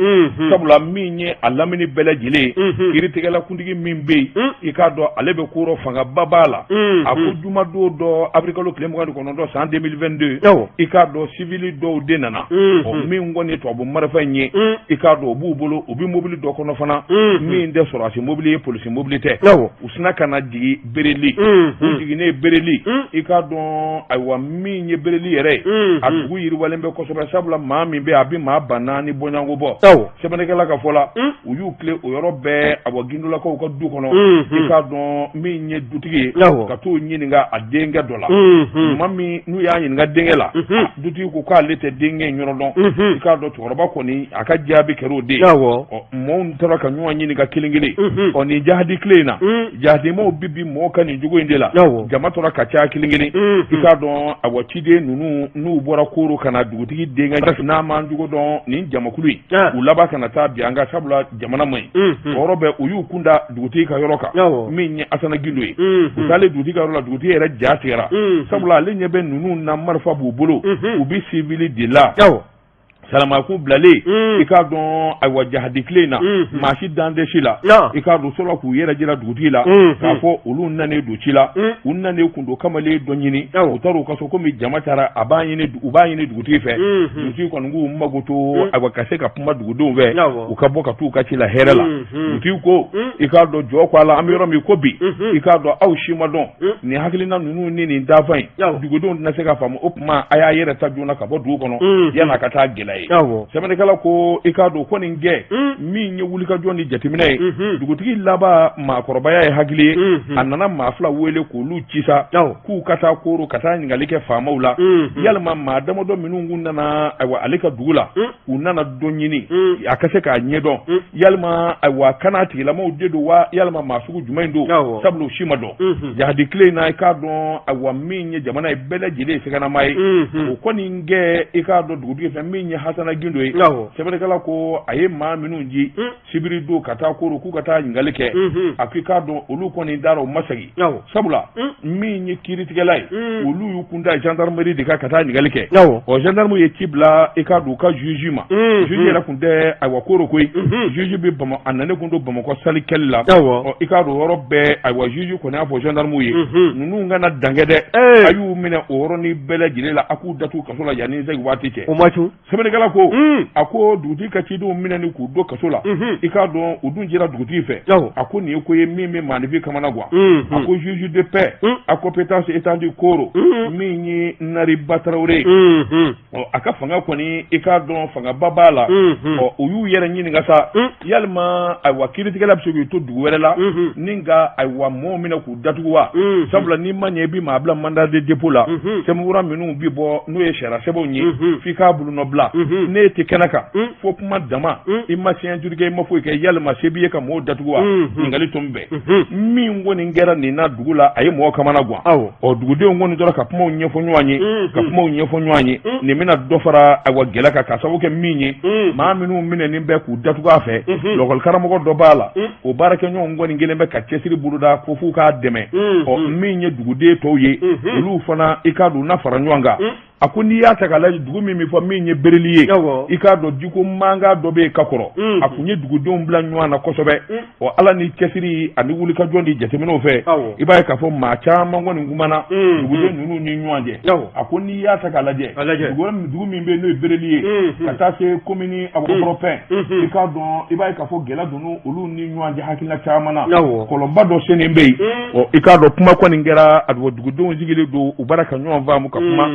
A: sabula min ye a lamini bɛɛ lajɛlen kiiritigɛla kuntigi min bɛ yen i k'a dɔn ale bɛ koro fangaba b'a la a ko jumadon dɔ avril tile 29 san 2022 i k'a dɔn civil dɔw de nana ɔ min kɔni tubabu marifa in ye i k'a dɔn o b'u bolo u bɛ mobili dɔ kɔnɔ fana min tɛ sɔrɔsi mobili ye polisi mobili tɛ u sina ka na jigin Bereli jiginne Bereli i k'a dɔn ayiwa min ye Bereli yɛrɛ ye a dugu yiriwalen bɛ kosɛbɛ sabula maa min bɛ a bɛ maa ba 4 bɔɲɔgɔnko bɔ sɛbɛnnikɛla ka fɔ la u y'u tile o yɔrɔ bɛɛ ayiwa gindolakaw ka du kɔnɔ i k'a dɔn min ye dutigi ye ka t'o ɲininka a denkɛ dɔ la tuma min n'u y'a ɲininka denkɛ la dutigi ko k'ale tɛ denkɛ in yɔrɔ dɔn i k'a dɔn cɛkɔrɔba kɔni a ka jaabi kɛr'o de ye mɔɔw tora ka ɲɔgɔn ɲininka kelen kelen ɔ nin jahadi tile in na jahadimaw bi bi mɔgɔ ka nin jogo in de la jama tora ka caya kelen kelen i k'a dɔn awa ciden ninnu n'u bɔra Koro ka na dugutigi denkɛ n'a man jugu dɔn nin jamakulu in u laban ka na taa bi an ka sabula jamana man ɲi o yɔrɔ bɛɛ u y'u kunda dugutigi ka yɔrɔ kan min ye Asana Gindo ye u taalen dugutigi ka yɔrɔ la dugutigi yɛrɛ ja tigɛra sabula ale ɲɛ bɛ ninnu na marifa b'u bolo u bɛ civil de la salamakun bilalen i k'a dɔn ayiwa jahadi tile in na maa si dan tɛ si la i k'a dɔn sɔrɔ k'u yɛrɛ jira dugutigi la k'a fɔ olu nanen don ci la u nanen kun don kamalen dɔ ɲini u taara u ka so komi jama taara u b'a ɲini dugutigi fɛ dugutigi kɔni k'u mago to ayiwa ka se ka kuma dugudenw fɛ u ka bɔ ka t'u ka ci la hɛrɛ la dugutigi ko i k'a dɔn jɔ ko a la an bɛ yɔrɔ min ko bi i k'a dɔn aw si ma dɔn nin hakilina ninnu ni nin dafa in dugudenw tɛna se ka faamu o tuma a y'a yɛrɛ ta joona ka bɔ dugu kɔnɔ yan'a ka taa gɛlɛya sɛbɛnnikɛla ko i k'a dɔn ko nin gɛn min ye wulikajɔ ni jateminɛ ye dugutigi laban maakɔrɔbaya ye hakili ye a nana maa 2 wele k'olu ci sa k'u ka taa Koro ka taa ɲininkali kɛ faamaw la yalima maa damadɔ minnu kun nana ayiwa ale ka dugu la u nana dɔ ɲini a ka se k'a ɲɛdɔn yalima ayiwa kana tigilamaw de don wa yalima maa sugu jumɛn don sabula u si ma dɔn jahadi tile in na i k'a dɔn ayiwa min ye jamana ye bɛɛ lajɛlen ye sɛgɛnama ye o kɔni gɛn i k'a dɔn dugutigi fɛ min ye Asana Gindo ye sɛbɛnnikɛla ko a ye maa minnu ji sibiri don ka taa Koro k'u ka taa ɲininkali kɛ a k'i k'a dɔn olu kɔni dara u ma segin sabula min ye kiiritigɛla ye olu y'u kun da gendarmerie de ka taa ɲininkali kɛ ɔ gendarme ye ci bila i k'a dɔn u ka juge ma juge yɛrɛ kun tɛ ayiwa Koro koyi juge bɛ a nanen kun don Bamakɔ sali kɛli la ɔ i k'a dɔn yɔrɔ bɛɛ ayiwa juge kɔni y'a fɔ gendarme ye ninnu kana dankɛ dɛ a y'u minɛ o yɔrɔnin bɛɛ lajɛlen la a k'u datugu kaso la yanni segi waati cɛ sɛbɛnnikɛla sɛbɛnnikɛla ko a ko dugutigi ka cidenw minɛ ni k'u don kaso la i k'a dɔn u dun jɛra dugutigi fɛ a ko nin ye ko ye min bɛ maanifin kamana guwa a ko juge de paix a compétence étendue Koro min ye Nari Batarawele a ka fanga kɔni i k'a dɔn fangaba b'a la u y'u yɛrɛ ɲininka sa yalima ayiwa kiiritigɛla bɛ se k'i to dugu wɛrɛ la ni nka ayiwa mɔgɔw minɛ k'u datugu wa sabula n'i ma ɲɛ i bɛ maa bila mandat de dépôt la sɛbɛnfura minnu bi bɔ n'o ye sariya sɛbɛnw ye f'i k'a bulon nɔ bila ne tɛ kɛnɛ kan fo kuma dama i ma siɲɛ juru kɛ i ma foyi kɛ yalima se b'i ye ka mɔgɔw datugu wa ɲininkali tun bɛn min kɔni kɛra nin na dugu la a ye mɔgɔ kamana guwan dugudenw kɔni tora ka kumaw ɲɛfɔ ɲɔgɔn ye ka kumaw ɲɛfɔ ɲɔgɔn ye nin bɛna dɔ fara ayiwa gɛlɛ kan ka sababu kɛ min ye maa minnu minɛnen bɛ k'u datugu a fɛ lɔkɔli karamɔgɔ dɔ b'a la o baarakɛɲɔgɔn kɔni kelen bɛ ka cɛsiri boloda ko f'u k'a dɛmɛ min ye duguden tɔw ye olu fana i k'a dɔn na fara ɲɔgɔn kan a ko n'i y'a ta k'a lajɛ dugu min fɔ min ye bereli ye i k'a dɔn jiko mankan dɔ bɛ yen ka kɔrɔ a kun ye dugudenw bila ɲɔgɔn na kosɛbɛ ala ni cɛsiri ani wulikajɔ di jateminɛw fɛ i b'a ye k'a fɔ maa caman kɔni kumana duguden ninnu ni ɲɔgɔn cɛ a ko n'i y'a ta k'a lajɛ dugu min bɛ yen n'o ye bereli ye ka taa se komini abukɔrɔfɛn i k'a dɔn i b'a ye k'a fɔ gɛlɛya donna olu ni ɲɔgɔn cɛ hakilina caman na kɔlɔnba dɔ sennen bɛ yen i k'a dɔn kuma kɔni kɛra a dugudenw sigilen don u baara ka ɲɔgɔn faamu ka kuma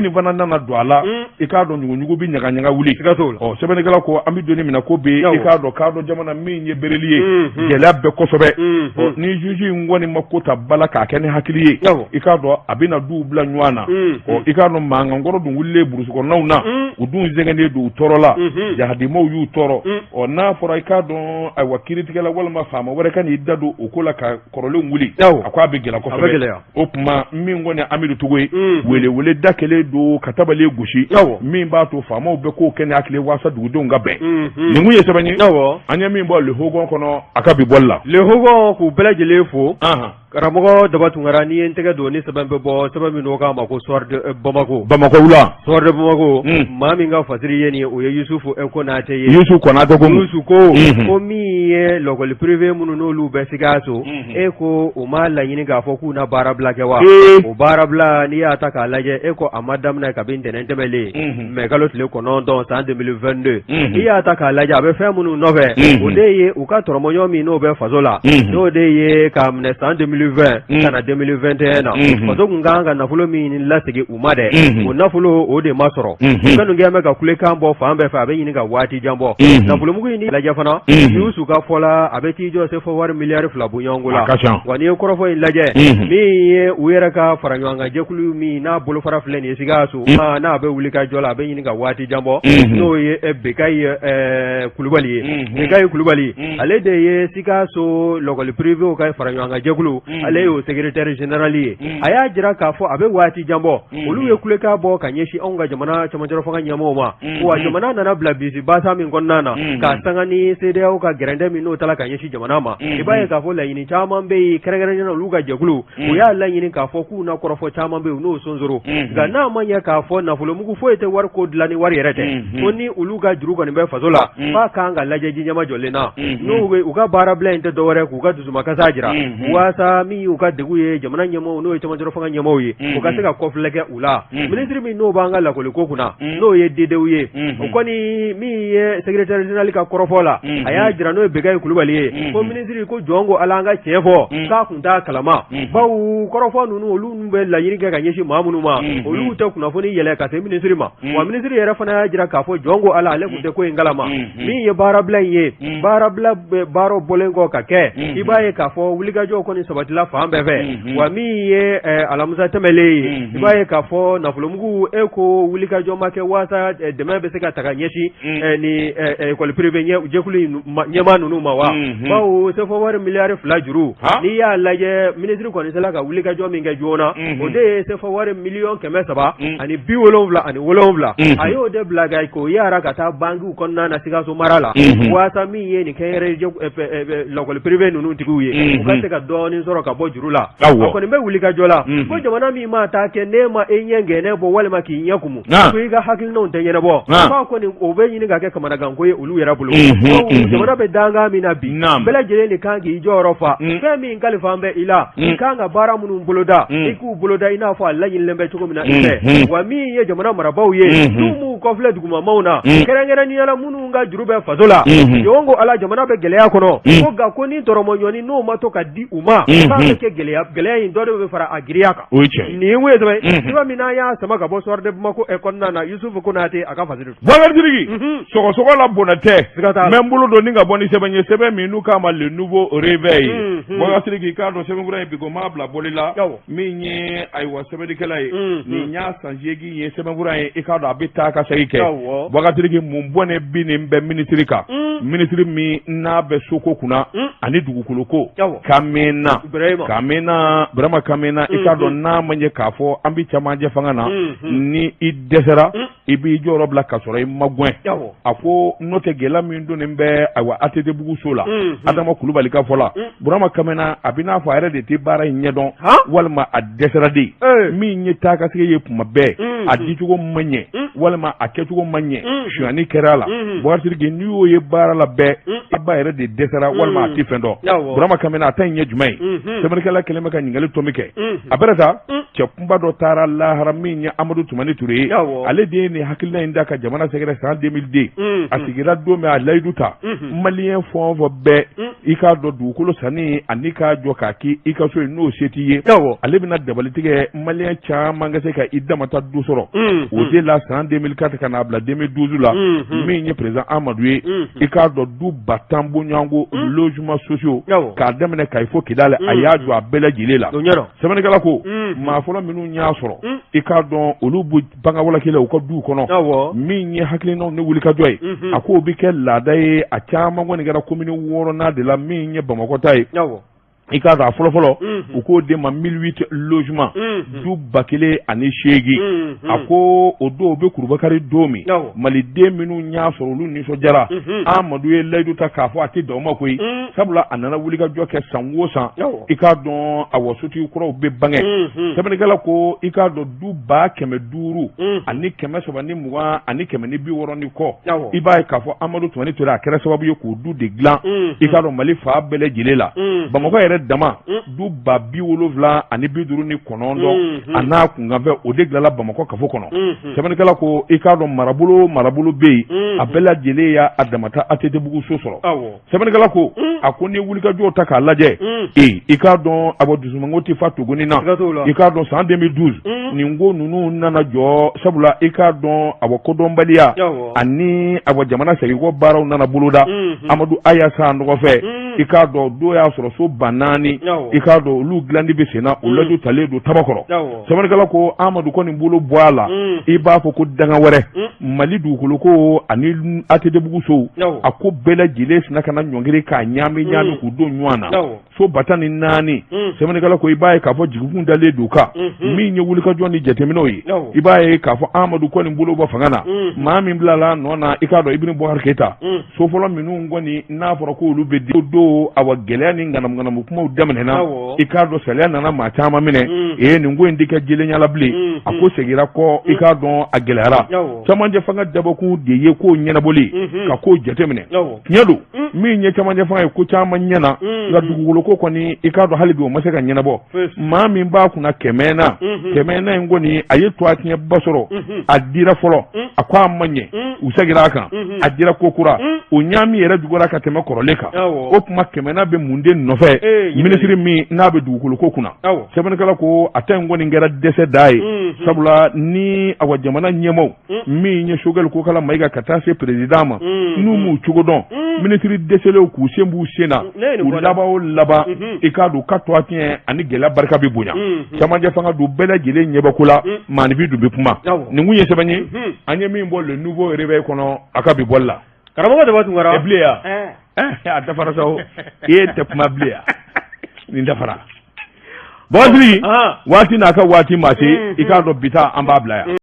A: nin fana nana don a la i k'a dɔn ɲuguɲugu bɛ ɲagaɲaga wuli sɛbɛnnikɛla ko an bɛ donni minɛ ko bɛ i k'a dɔn jamana min ye bereli ye gɛlɛya bɛɛ kosɛbɛ ni juge in kɔni ma ko ta bala k'a kɛ ni hakili ye i k'a dɔn a bɛna duw bila ɲɔgɔn na i k'a dɔn mankankɔrɔ dun wulilen burusi kɔnɔnaw na u dun sɛgɛnnen don u tɔɔrɔ la jahadimaw y'u tɔɔrɔ n'a fɔra i k'a dɔn ayiwa kiiritigɛla walima faama wɛrɛ ka n'i da don o ko la ka kɔrɔlenw wuli a ko a bɛ gɛlɛya kosɛbɛ o tuma min kɔni Amidu Togo ye welewele da kelen don ka tabale gosi min b'a to faamaw bɛ k'o kɛ ni hakili waasa dugudenw ka bɛn nin kun ye sɛbɛn ye an ye min bɔ le hogon kɔnɔ a ka bi bɔli la
C: le hogon k'u bɛɛ lajɛlen fo karamɔgɔ Daba Tunkara n'i ye n tɛgɛ don ni sɛbɛn bɛ bɔ sɛbɛn min n'o k'a ma ko soir de Bamako
A: wula
C: soir de Bamako maa min ka fasiri ye nin ye o ye Yusufu Konate ye
A: Yusufu Konate ko
C: Yusufu ko min ye lɔkɔli privé minnu n'olu bɛ Sikaso ko u ma laɲini k'a fɔ k'u na baarabila kɛ wa o baarabila n'i y'a ta k'a lajɛ ko a ma daminɛ kabini ntɛnɛn tɛmɛlen mais kalo tile 9 san 2022 n'i y'a ta k'a lajɛ a bɛ fɛn minnu nɔfɛ o de ye u ka tɔrɔmɔɲɔ min n'o bɛ faso la n'o de ye k'a minɛ san 2020 kana 2021 na faso kun kan ka nafolo min lasigi u ma dɛ o nafolo o de ma sɔrɔ minnu kɛn bɛ ka kulekan bɔ fan bɛɛ fɛ a bɛ ɲini ka waati jan bɔ nafolomugu in ni lajɛ fana Yusu ka fɔ la a bɛ t'i jɔ se fɔ wari miliyari 2 bɔ ɲɔgɔn la wa n'i ye kɔrɔfɔ in lajɛ min ye u yɛrɛ ka fara ɲɔgɔn kan jɛkulu min n'a bolofara filɛ nin ye Sikaso n'a bɛ wuli ka jɔ la a bɛ ɲini ka waati jan bɔ n'o ye Bekayi Kulubali ye Bekayi Kulubali ale de ye Sikaso lɔkɔli privé ka fara ɲɔgɔn kan jɛkulu ale y'o secrétaire général ye a y'a jira k'a fɔ a bɛ waati jan bɔ olu ye kulekan bɔ ka ɲɛsin anw ka jamana cɛmancɛ fanga ɲɛmɔgɔw ma wa jamana nana bila bisi basa min kɔnɔna na ka sanga ni CEDEAO ka gɛrɛndɛ min n'o tala ka ɲɛsin jamana ma i b'a ye k'a fɔ laɲini caman bɛ yen kɛrɛnkɛrɛnnen olu ka jɛkulu u y'a laɲini k'a fɔ k'u na kɔrɔfɔ caman bɛ yen n'o sonsoro nka n'a ma ɲɛ k'a fɔ nafolomugu foyi tɛ wari ko dilan ni wari yɛrɛ tɛ ko ni olu ka juru kɔni bɛ faso la f'a kan ka lajɛ ji ɲɛma jɔlen na n'u bɛ u ka baarabila in tɛ dɔwɛrɛ k'u ka dusumakasa jira waasa min y'u ka degun ye jamana ɲɛmɔgɔw n'o ye cɛmancɛ fanga ɲɛmɔgɔw ye u ka se ka kɔfilɛ kɛ u la ministre min n'o b'an ka lakɔliko kunna n'o ye Dedewu ye o kɔni min ye secrétaire général ka kɔrɔfɔ la a y'a jira n'o ye Bekayi Kulubali ye ko ministre ko jɔn ko ala an ka tiɲɛ fɔ k'a kun t'a kalama bawo kɔrɔfɔ ninnu olu bɛ laɲini kɛ ka ɲɛsin maa minnu ma olu tɛ kunnafoni yɛlɛ ka se ministre ma wa ministre yɛrɛ fana y'a jira k'a fɔ jɔn ko ala ale kun tɛ ko in kalama min ye baarabila in ye baarabila baaraw bɔlen kɔ ka kɛ i b'a ye k'a fɔ wulikajɔw kɔni sabatila fan bɛɛ fɛ wa min ye alamisa tɛmɛlen ye i b'a ye k'a fɔ nafolomugu ko wulikajɔ ma kɛ waasa dɛmɛ bɛ se ka ta ka ɲɛsin ni école privée jɛkulu ɲɛmaa ninnu ma wa bawo sefɔ wari miliyari 2 juru n'i y'a lajɛ ministre kɔni sera ka wulikajɔ min kɛ joona o de ye sefɔ wari miliyɔn 300 ani 77 a y'o de bila k'o yara ka taa bankiw kɔnɔna na Sikaso mara la waasa min ye nin kɛnyɛrɛ lakɔli privé ninnu tigiw ye u ka se ka dɔɔnin sɔrɔ ka bɔ juru la a kɔni bɛ wulikajɔ la ko jamana min ma taa kɛ ne ma e ɲɛ gɛnɛ bɔ walima k'i ɲɛ kumu ko i ka hakilinaw tɛ ɲɛnabɔ f'a kɔni o bɛ ɲini ka kɛ kamanaganko ye olu yɛrɛ bolo jamana bɛ dangan min na bi bɛɛ lajɛlen de kan k'i jɔyɔrɔ fa fɛn min kalifan bɛ i la i kan ka baara minnu boloda i k'u boloda i n'a fɔ a laɲinilen bɛ cogo min na i fɛ wa min ye jamana marabaaw ye n'u b'u kɔfilɛ dugumamaw na kɛrɛnkɛrɛnniyala minnu ka juru bɛ faso la jɔn ko ala jamana bɛ gɛlɛya kɔnɔ ko nka ko ni tɔrɔmɔɲɔni n'o ma to ka di u ma k'a bɛ kɛ gɛlɛya in dɔ de bɛ fara a giriya kan nin ye mun ye sɛbɛn cogoya min n'a y'a sama ka bɔ sɔrɔde Bamako kɔnɔna na Yusufu Konate a ka fasiri
A: Bakari sɔgɔsɔgɔ la bonne tɛ mais n bolo don ni ka bɔ ni sɛbɛn ye sɛbɛn min n'u k'a ma le nouveau réveil Bakari k'a dɔn sɛbɛnkura in bi ko maa bila boli la min ye ayiwa sɛbɛnnikɛla ye nin y'a san 8 ye sɛbɛnkura ye i k'a dɔn a bɛ taa ka segin kɛ Bakari mun bɔnɛ bi nin bɛ ministre kan ministre min n'a bɛ soko kunna ani dugukolo ko Kamena Burama Kamena i k'a dɔn n'a ma ɲɛ k'a fɔ an bɛ camancɛ fanga na ni i dɛsɛra i b'i jɔyɔrɔ bila ka sɔrɔ i ma gɛn a ko n'o tɛ gɛlɛya min donnen bɛ ayiwa ATT so la Adama Kulubali ka fɔ la Burama Kamena a bɛ n'a fɔ a yɛrɛ de tɛ baara in ɲɛdɔn walima a dɛsɛra de min ye taa ka sigi ye kuma bɛɛ a dicogo ma ɲɛ walima a kɛcogo ma ɲɛ suyani kɛra la Bakari n'i y'o ye baara la bɛɛ i ba yɛrɛ de dɛsɛra walima a tɛ fɛn dɔn Burama Kamena a ta in ɲɛ jumɛn ye sɛbɛnnikɛla kɛlen bɛ ka ɲininkali tomi kɛ a bɛrɛ ta cɛ kunba dɔ taara lahara min ye Amadu Tumani Ture ye ale de ye nin hakilina in da ka jamana sɛgɛrɛ san 2002 a sigira don min a layidu ta maliyɛn fɛn o fɛn bɛɛ i k'a dɔn dugukolo sanni ani k'a jɔ k'a k'i i ka so ye n'o se t'i ye ale bɛna dabalitigɛ maliyɛn caman ka se ka i damata du sɔrɔ o de la san 2004 ka n'a bila 2012 la min ye président Amadu ye i k'a dɔn du 10,000 bɔɲɔgɔnko logements sociaux k'a daminɛ Kayi fo Kidale a y'a jɔ a bɛɛ lajɛlen la sɛbɛnnikɛla ko maa fɔlɔ minnu y'a sɔrɔ i k'a dɔn olu bɛ bangawalakila u ka du kɔnɔ min ye hakilinaw ni wulikajɔ ye a k'o bɛ kɛ laada ye a caman kɔni kɛra commune 6nan de la min ye Bamakɔ ta ye i k'a dɔn a fɔlɔfɔlɔ u k'o de ma 1008 logements du 1008 a ko o don o bɛ Kurubakari don min maliden minnu y'a sɔrɔ olu nisɔndiyara Amadu ye layidu ta k'a fɔ a tɛ dan o ma koyi sabula a nana wulikajɔ kɛ san o san i k'a dɔn a wasotigi kuraw bɛ bange sɛbɛnnikɛla ko i k'a dɔn du 500,000 ani 320 ani 160 kɔ i b'a ye k'a fɔ Amadu Tumani Ture a kɛra sababu ye k'o du de dilan i k'a dɔn Mali fa bɛɛ lajɛlen la Bamakɔ yɛrɛ dama du 70,000 ani 59 a n'a kunkanfɛ o de dilanla Bamakɔ kafo kɔnɔ sɛbɛnnikɛla ko i k'a dɔn marabolo bɛ yen a bɛɛ lajɛlen y'a damata ATT so sɔrɔ sɛbɛnnikɛla ko a ko ni wulikajɔw ta k'a lajɛ i k'a dɔn a bɔ dusumango tɛ fa tuguni na i k'a dɔn san 2012 nin ko ninnu nana jɔ sabula i k'a dɔn a bɔ kodɔnbaliya ani a bɔ jamana segin kɔ baaraw nana boloda Amadu Ayasa nɔgɔfɛ i k'a dɔn do y'a sɔrɔ so 4 i k'a dɔn olu dilandi bɛ senna o laju talen don tabakɔrɔ sɛbɛnnikɛla ko Amadu kɔni bolo bɔ a la i b'a fɔ ko danga wɛrɛ Mali dugukolo ko ani ATT so a ko bɛɛ lajɛlen sina ka na ɲɔngiri k'a ɲaami k'u don ɲɔgɔn na so 14 sɛbɛnnikɛla ko i b'a ye k'a fɔ jigikun dalen don kan min ye wulikajɔ ni jateminɛw ye i b'a ye k'a fɔ Amadu kɔni bolo bɔ fanga na maa min bilala nɔ na i k'a dɔn Ibini Bukari Keyita so fɔlɔ minnu kɔni n'a fɔra ko olu bɛ di don a wa gɛlɛya ni nganamu kumaw daminɛna i k'a dɔn saliya nana maa caman minɛ nin ko in tɛ kɛ jelenyala bilen a ko segira kɔ i k'a dɔn a gɛlɛyara camancɛ fanga dabɔkun de ye k'o ɲɛnabɔli ka k'o jateminɛ tiɲɛ don min ye camancɛ fanga ye ko caman ɲɛna nka dugukolo ko kɔni i k'a dɔn hali bi o ma se ka ɲɛnabɔ maa min b'a kunna kɛmɛna in kɔni a ye to a tiɲɛ ba sɔrɔ a dira fɔlɔ a ko a ma ɲɛ u segira a kan a dira ko kura o ɲaami yɛrɛ jugura ka tɛmɛ kɔrɔlen kan o tuma kɛmɛna bɛ mun den nɔfɛ minisiri min n'a bɛ dugukolo ko kunna sɛbɛnnikɛla ko a ta in kɔni kɛra dɛsɛ da ye sabula ni a wa jamana ɲɛmaw min ye Choguel Kokala Mayiga ka taa se président ma n'u m'u cogo dɔn minisiri dɛsɛlenw k'u sen b'u sen na u laban o laban i k'a dɔn ka to a tiɲɛ ani gɛlɛya barika bɛ bonya camancɛ fanga don bɛɛ lajɛlen ɲɛbɛ ko la maanifin dun bɛ kuma nin kun ye sɛbɛn ye an ye min bɔ le nouveau réveil kɔnɔ a ka bi bɔli la
C: karamɔgɔ Daba Tunkara
A: bilen ya a dafara sa o e tɛ kuma bilen ya nin dafara Bakari waati n'a ka waati ma se i k'a dɔn bi ta an b'a bila yan